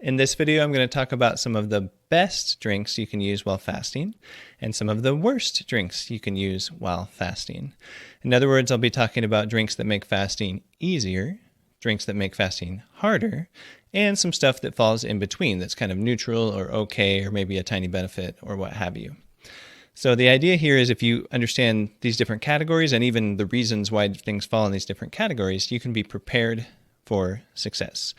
In this video, I'm going to talk about some of the best drinks you can use while fasting and some of the worst drinks you can use while fasting. In other words, I'll be talking about drinks that make fasting easier, drinks that make fasting harder, and some stuff that falls in between that's kind of neutral or okay or maybe a tiny benefit or what have you. So the idea here is if you understand these different categories and even the reasons why things fall in these different categories, you can be prepared for success.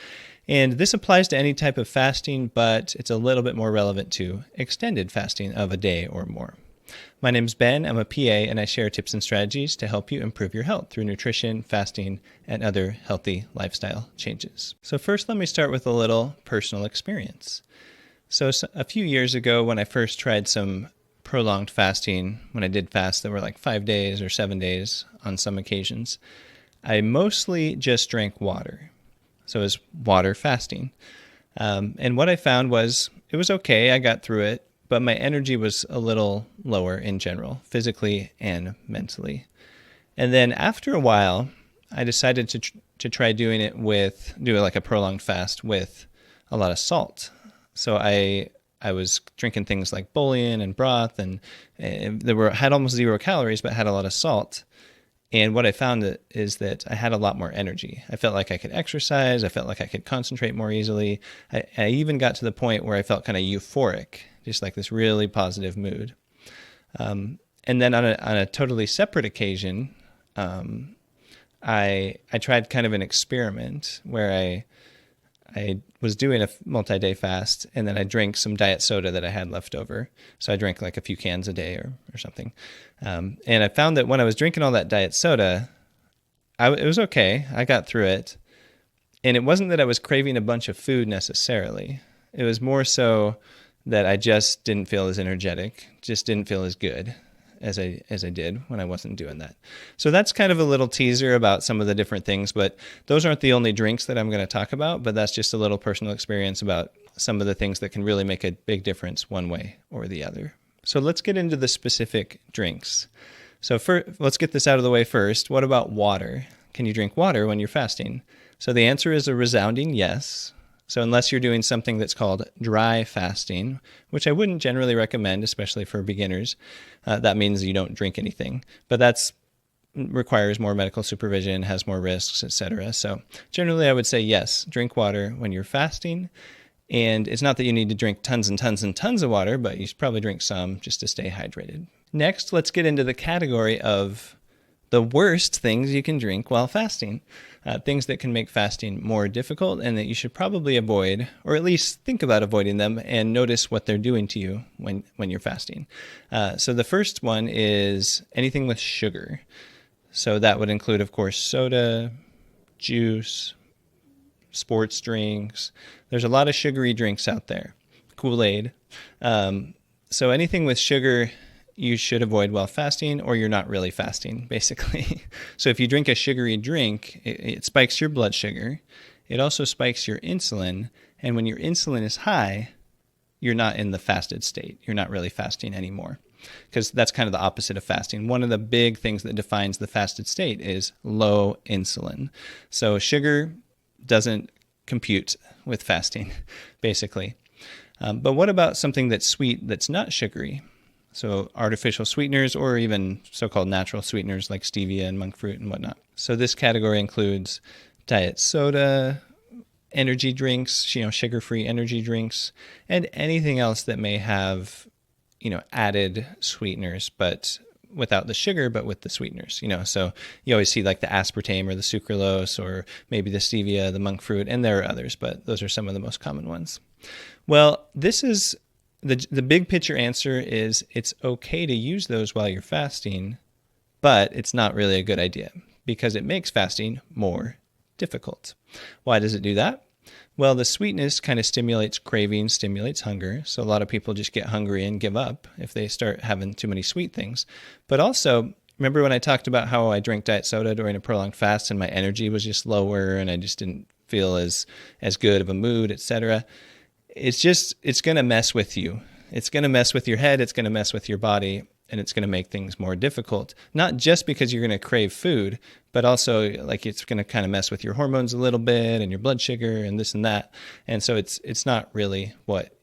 And this applies to any type of fasting, but it's a little bit more relevant to extended fasting of a day or more. My name's Ben, I'm a PA, and I share tips and strategies to help you improve your health through nutrition, fasting, and other healthy lifestyle changes. So first, let me start with a little personal experience. So a few years ago, when I first tried some prolonged fasting, when I did fast that were like 5 days or 7 days on some occasions, I mostly just drank water. So it was water fasting. And what I found was it was okay. I got through it, but my energy was a little lower in general, physically and mentally. And then after a while, I decided to try doing like a prolonged fast with a lot of salt. So I was drinking things like bouillon and broth, and had almost 0 calories, but had a lot of salt. And what I found is that I had a lot more energy. I felt like I could exercise. I felt like I could concentrate more easily. I even got to the point where I felt kind of euphoric, just like this really positive mood. And then on a totally separate occasion, I tried kind of an experiment where I was doing a multi-day fast, and then I drank some diet soda that I had left over. So I drank like a few cans a day or something. And I found that when I was drinking all that diet soda, it was okay. I got through it. And it wasn't that I was craving a bunch of food necessarily. It was more so that I just didn't feel as energetic, just didn't feel as good as I did when I wasn't doing that. So that's kind of a little teaser about some of the different things, but those aren't the only drinks that I'm going to talk about, but that's just a little personal experience about some of the things that can really make a big difference one way or the other. So let's get into the specific drinks. So let's get this out of the way first. What about water? Can you drink water when you're fasting? So the answer is a resounding yes. So unless you're doing something that's called dry fasting, which I wouldn't generally recommend, especially for beginners, that means you don't drink anything. But that requires more medical supervision, has more risks, etc. So generally I would say yes, drink water when you're fasting. And it's not that you need to drink tons and tons and tons of water, but you should probably drink some just to stay hydrated. Next, let's get into the category of the worst things you can drink while fasting, things that can make fasting more difficult and that you should probably avoid, or at least think about avoiding them and notice what they're doing to you when you're fasting. So the first one is anything with sugar. So that would include, of course, soda, juice, sports drinks. There's a lot of sugary drinks out there, Kool-Aid. So anything with sugar you should avoid while fasting, or you're not really fasting, basically. So if you drink a sugary drink, it spikes your blood sugar. It also spikes your insulin. And when your insulin is high, you're not in the fasted state. You're not really fasting anymore, because that's kind of the opposite of fasting. One of the big things that defines the fasted state is low insulin. So sugar doesn't compute with fasting, basically. But what about something that's sweet that's not sugary? So artificial sweeteners or even so-called natural sweeteners like stevia and monk fruit and whatnot. So this category includes diet soda, energy drinks, sugar-free energy drinks, and anything else that may have, added sweeteners, but without the sugar, but with the sweeteners, So you always see like the aspartame or the sucralose or maybe the stevia, the monk fruit, and there are others, but those are some of the most common ones. Well, this is the big picture answer is it's okay to use those while you're fasting, but it's not really a good idea because it makes fasting more difficult. Why does it do that? Well, the sweetness kind of stimulates craving, stimulates hunger. So a lot of people just get hungry and give up if they start having too many sweet things. But also, remember when I talked about how I drank diet soda during a prolonged fast and my energy was just lower and I just didn't feel as good of a mood, etc.? It's going to mess with you. It's going to mess with your head. It's going to mess with your body. and it's going to make things more difficult, not just because you're going to crave food, but also like it's going to kind of mess with your hormones a little bit and your blood sugar and this and that. And so it's not really what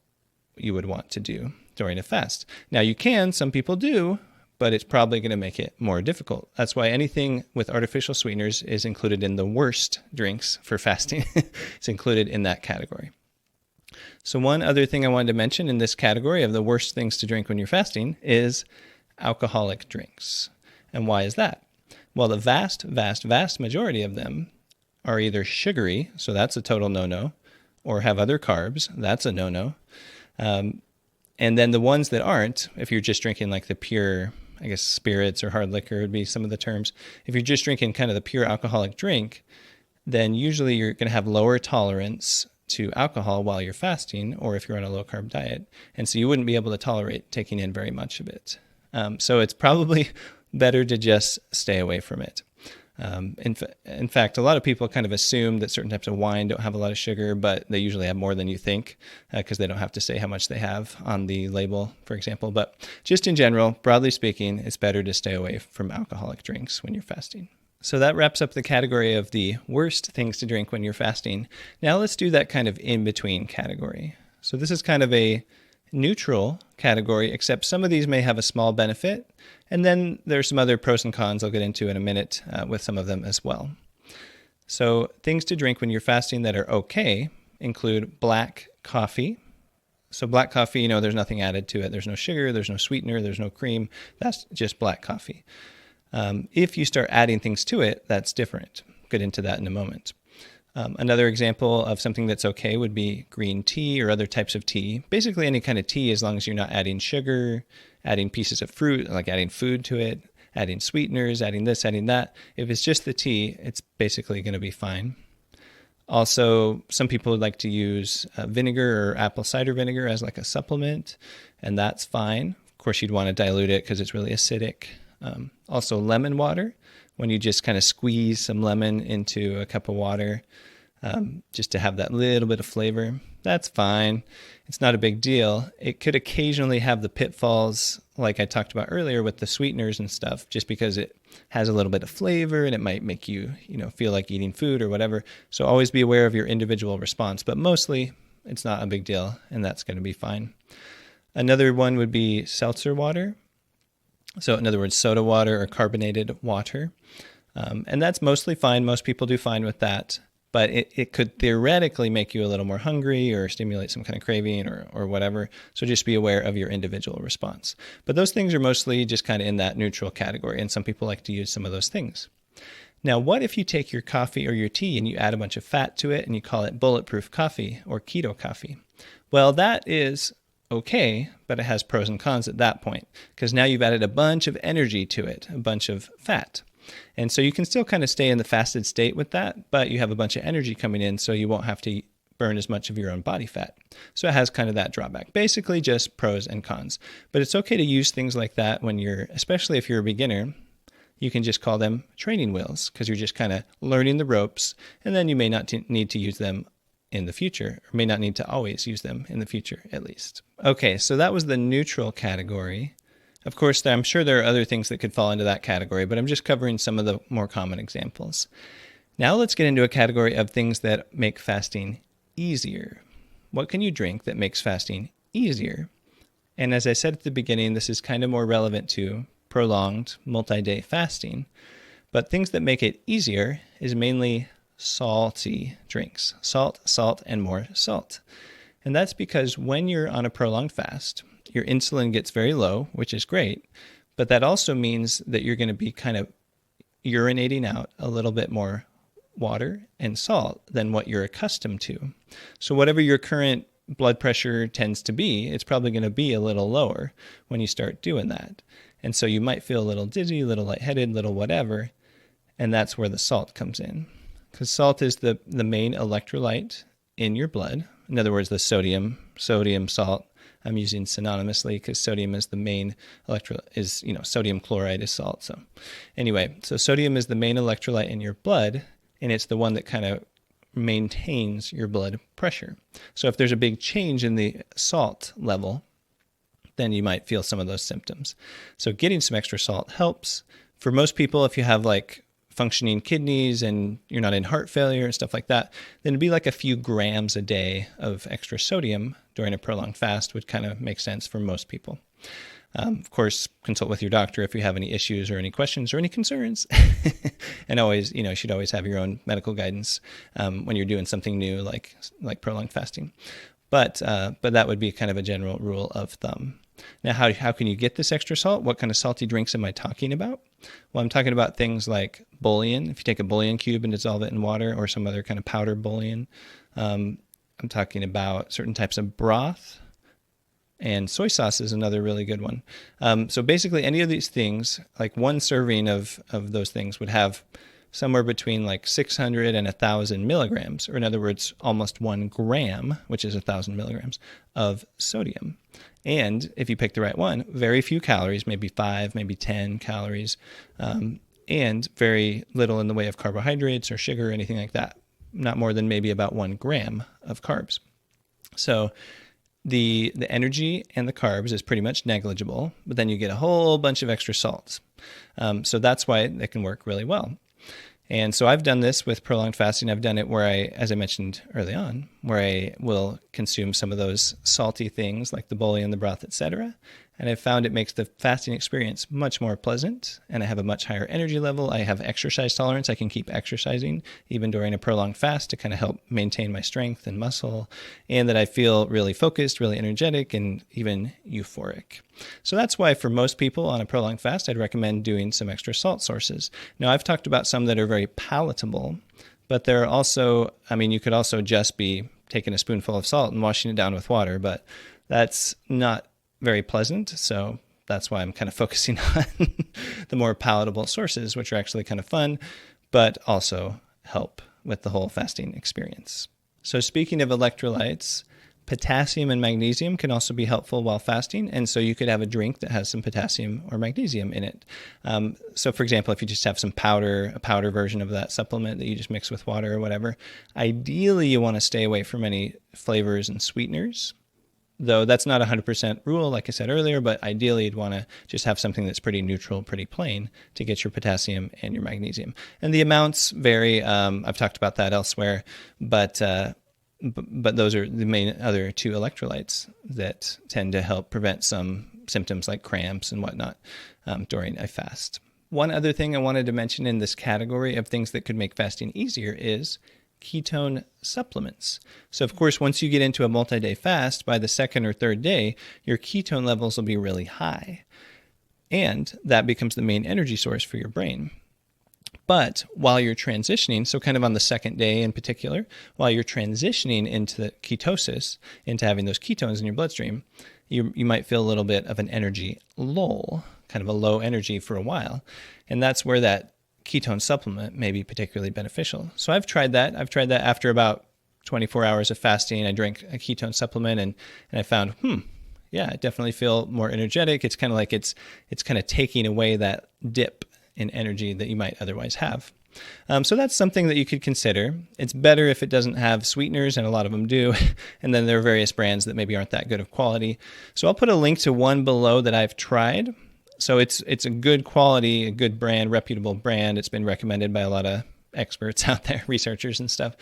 you would want to do during a fast. Now some people do, but it's probably going to make it more difficult. That's why anything with artificial sweeteners is included in the worst drinks for fasting. It's included in that category. So one other thing I wanted to mention in this category of the worst things to drink when you're fasting is alcoholic drinks. And why is that? Well, the vast, vast, vast majority of them are either sugary, so that's a total no-no, or have other carbs, that's a no-no. And then the ones that aren't, if you're just drinking like the pure, I guess spirits or hard liquor would be some of the terms. If you're just drinking kind of the pure alcoholic drink, then usually you're going to have lower tolerance to alcohol while you're fasting, or if you're on a low-carb diet. And so you wouldn't be able to tolerate taking in very much of it. So it's probably better to just stay away from it. In fact, a lot of people kind of assume that certain types of wine don't have a lot of sugar, but they usually have more than you think because they don't have to say how much they have on the label, for example. But just in general, broadly speaking, it's better to stay away from alcoholic drinks when you're fasting. So that wraps up the category of the worst things to drink when you're fasting. Now let's do that kind of in-between category. So this is kind of a neutral category, except some of these may have a small benefit. And then there's some other pros and cons I'll get into in a minute with some of them as well. So things to drink when you're fasting that are okay include black coffee. So black coffee, there's nothing added to it. There's no sugar, there's no sweetener, there's no cream. That's just black coffee. If you start adding things to it, that's different. Get into that in a moment. Another example of something that's okay would be green tea or other types of tea. Basically any kind of tea, as long as you're not adding sugar, adding pieces of fruit, like adding food to it, adding sweeteners, adding this, adding that. If it's just the tea, it's basically going to be fine. Also, some people would like to use vinegar or apple cider vinegar as like a supplement, and that's fine. Of course, you'd want to dilute it because it's really acidic. Also lemon water, when you just kind of squeeze some lemon into a cup of water, just to have that little bit of flavor, that's fine. It's not a big deal. It could occasionally have the pitfalls like I talked about earlier with the sweeteners and stuff, just because it has a little bit of flavor and it might make you, feel like eating food or whatever. So always be aware of your individual response, but mostly it's not a big deal and that's going to be fine. Another one would be seltzer water. So in other words, soda water or carbonated water. And that's mostly fine. Most people do fine with that. But it could theoretically make you a little more hungry or stimulate some kind of craving or whatever. So just be aware of your individual response. But those things are mostly just kind of in that neutral category. And some people like to use some of those things. Now, what if you take your coffee or your tea and you add a bunch of fat to it and you call it bulletproof coffee or keto coffee? Well, that is okay, but it has pros and cons at that point, because now you've added a bunch of energy to it, a bunch of fat. And so you can still kind of stay in the fasted state with that, but you have a bunch of energy coming in, so you won't have to burn as much of your own body fat. So it has kind of that drawback. Basically just pros and cons. But it's okay to use things like that when especially if you're a beginner. You can just call them training wheels, because you're just kind of learning the ropes, and then you may not need to use them in the future, or may not need to always use them in the future, at least. Okay, so that was the neutral category. Of course, I'm sure there are other things that could fall into that category, but I'm just covering some of the more common examples. Now let's get into a category of things that make fasting easier. What can you drink that makes fasting easier? And as I said at the beginning, this is kind of more relevant to prolonged multi-day fasting, but things that make it easier is mainly salty drinks. Salt, and more salt. And that's because when you're on a prolonged fast, your insulin gets very low, which is great, but that also means that you're going to be kind of urinating out a little bit more water and salt than what you're accustomed to. So whatever your current blood pressure tends to be, it's probably going to be a little lower when you start doing that. And so you might feel a little dizzy, a little lightheaded, a little whatever, and that's where the salt comes in. Because salt is the main electrolyte in your blood. In other words, the sodium, salt, I'm using synonymously because sodium is the main electrolyte, sodium chloride is salt. So anyway, so sodium is the main electrolyte in your blood, and it's the one that kind of maintains your blood pressure. So if there's a big change in the salt level, then you might feel some of those symptoms. So getting some extra salt helps. For most people, if you have like functioning kidneys and you're not in heart failure and stuff like that, then it'd be like a few grams a day of extra sodium during a prolonged fast would kind of make sense for most people. Of course, consult with your doctor if you have any issues or any questions or any concerns. And always, you should always have your own medical guidance when you're doing something new like prolonged fasting. But that would be kind of a general rule of thumb. Now, how can you get this extra salt? What kind of salty drinks am I talking about? Well, I'm talking about things like bouillon. If you take a bouillon cube and dissolve it in water, or some other kind of powder bouillon. I'm talking about certain types of broth. And soy sauce is another really good one. So basically any of these things, like one serving of those things would have somewhere between like 600 and 1,000 milligrams, or in other words, almost 1 gram, which is 1,000 milligrams of sodium. And if you pick the right one, very few calories, maybe 5, maybe 10 calories, and very little in the way of carbohydrates or sugar or anything like that. Not more than maybe about 1 gram of carbs. So the energy and the carbs is pretty much negligible, but then you get a whole bunch of extra salts. So that's why it can work really well. And so I've done this with prolonged fasting. I've done it where as I mentioned early on, where I will consume some of those salty things like the bouillon, the broth, etc. And I've found it makes the fasting experience much more pleasant, and I have a much higher energy level. I have exercise tolerance. I can keep exercising even during a prolonged fast to kind of help maintain my strength and muscle, and that I feel really focused, really energetic, and even euphoric. So that's why for most people on a prolonged fast, I'd recommend doing some extra salt sources. Now, I've talked about some that are very palatable, but there are also, you could also just be taking a spoonful of salt and washing it down with water, but that's not very pleasant. So that's why I'm kind of focusing on the more palatable sources, which are actually kind of fun, but also help with the whole fasting experience. So speaking of electrolytes, potassium and magnesium can also be helpful while fasting. And so you could have a drink that has some potassium or magnesium in it. So for example, if you just have a powder version of that supplement that you just mix with water or whatever, ideally you want to stay away from any flavors and sweeteners. Though that's not a 100% rule, like I said earlier, but ideally you'd want to just have something that's pretty neutral, pretty plain to get your potassium and your magnesium. And the amounts vary. I've talked about that elsewhere, but those are the main other 2 electrolytes that tend to help prevent some symptoms like cramps and whatnot during a fast. One other thing I wanted to mention in this category of things that could make fasting easier is ketone supplements. So of course, once you get into a multi-day fast, by the 2nd or 3rd day, your ketone levels will be really high. And that becomes the main energy source for your brain. But while you're transitioning, so kind of on the 2nd day in particular, while you're transitioning into the ketosis, into having those ketones in your bloodstream, you might feel a little bit of an energy lull, kind of a low energy for a while. And that's where that ketone supplement may be particularly beneficial. So I've tried that. After about 24 hours of fasting. I drank a ketone supplement and I found, yeah, I definitely feel more energetic. It's kind of like it's kind of taking away that dip in energy that you might otherwise have. So that's something that you could consider. It's better if it doesn't have sweeteners, and a lot of them do. And then there are various brands that maybe aren't that good of quality. So I'll put a link to one below that I've tried. So it's a good quality, a good brand, reputable brand. It's been recommended by a lot of experts out there, researchers and stuff.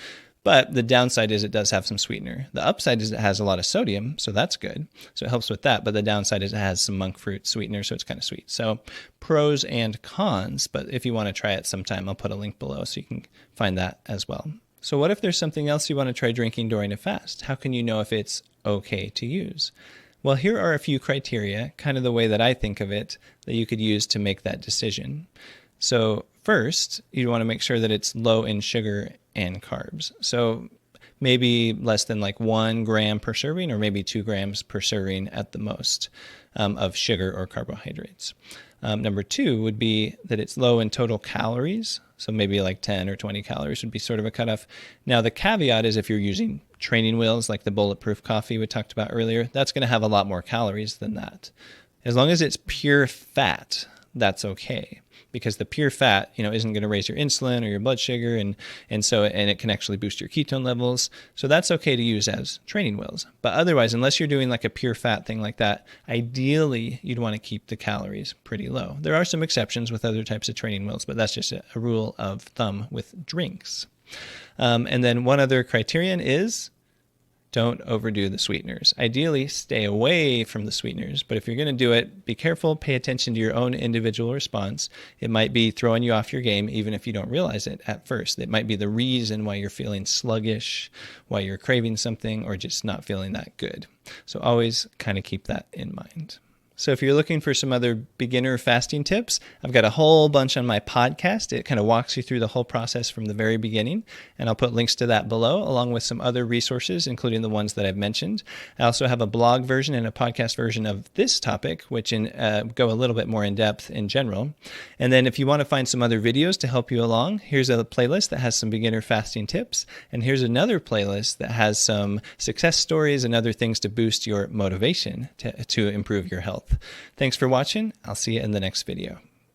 But the downside is it does have some sweetener. The upside is it has a lot of sodium, so that's good. So it helps with that. But the downside is it has some monk fruit sweetener, so it's kind of sweet. So pros and cons, but if you want to try it sometime, I'll put a link below so you can find that as well. So what if there's something else you want to try drinking during a fast? How can you know if it's okay to use? Well, here are a few criteria, kind of the way that I think of it, that you could use to make that decision. So first, you want to make sure that it's low in sugar and carbs. So maybe less than like 1 gram per serving, or maybe 2 grams per serving at the most of sugar or carbohydrates. Number 2 would be that it's low in total calories. So maybe like 10 or 20 calories would be sort of a cutoff. Now, the caveat is if you're using training wheels like the bulletproof coffee we talked about earlier, that's going to have a lot more calories than that. As long as it's pure fat, that's okay, because the pure fat, isn't going to raise your insulin or your blood sugar, and it can actually boost your ketone levels. So that's okay to use as training wheels. But otherwise, unless you're doing like a pure fat thing like that, ideally you'd want to keep the calories pretty low. There are some exceptions with other types of training wheels, but that's just a rule of thumb with drinks. And then one other criterion is don't overdo the sweeteners. Ideally, stay away from the sweeteners, but if you're going to do it, be careful, pay attention to your own individual response. It might be throwing you off your game, even if you don't realize it at first. It might be the reason why you're feeling sluggish, why you're craving something, or just not feeling that good. So always kind of keep that in mind. So if you're looking for some other beginner fasting tips, I've got a whole bunch on my podcast. It kind of walks you through the whole process from the very beginning, and I'll put links to that below, along with some other resources, including the ones that I've mentioned. I also have a blog version and a podcast version of this topic, which go a little bit more in depth in general. And then if you want to find some other videos to help you along, here's a playlist that has some beginner fasting tips, and here's another playlist that has some success stories and other things to boost your motivation to improve your health. Thanks for watching. I'll see you in the next video.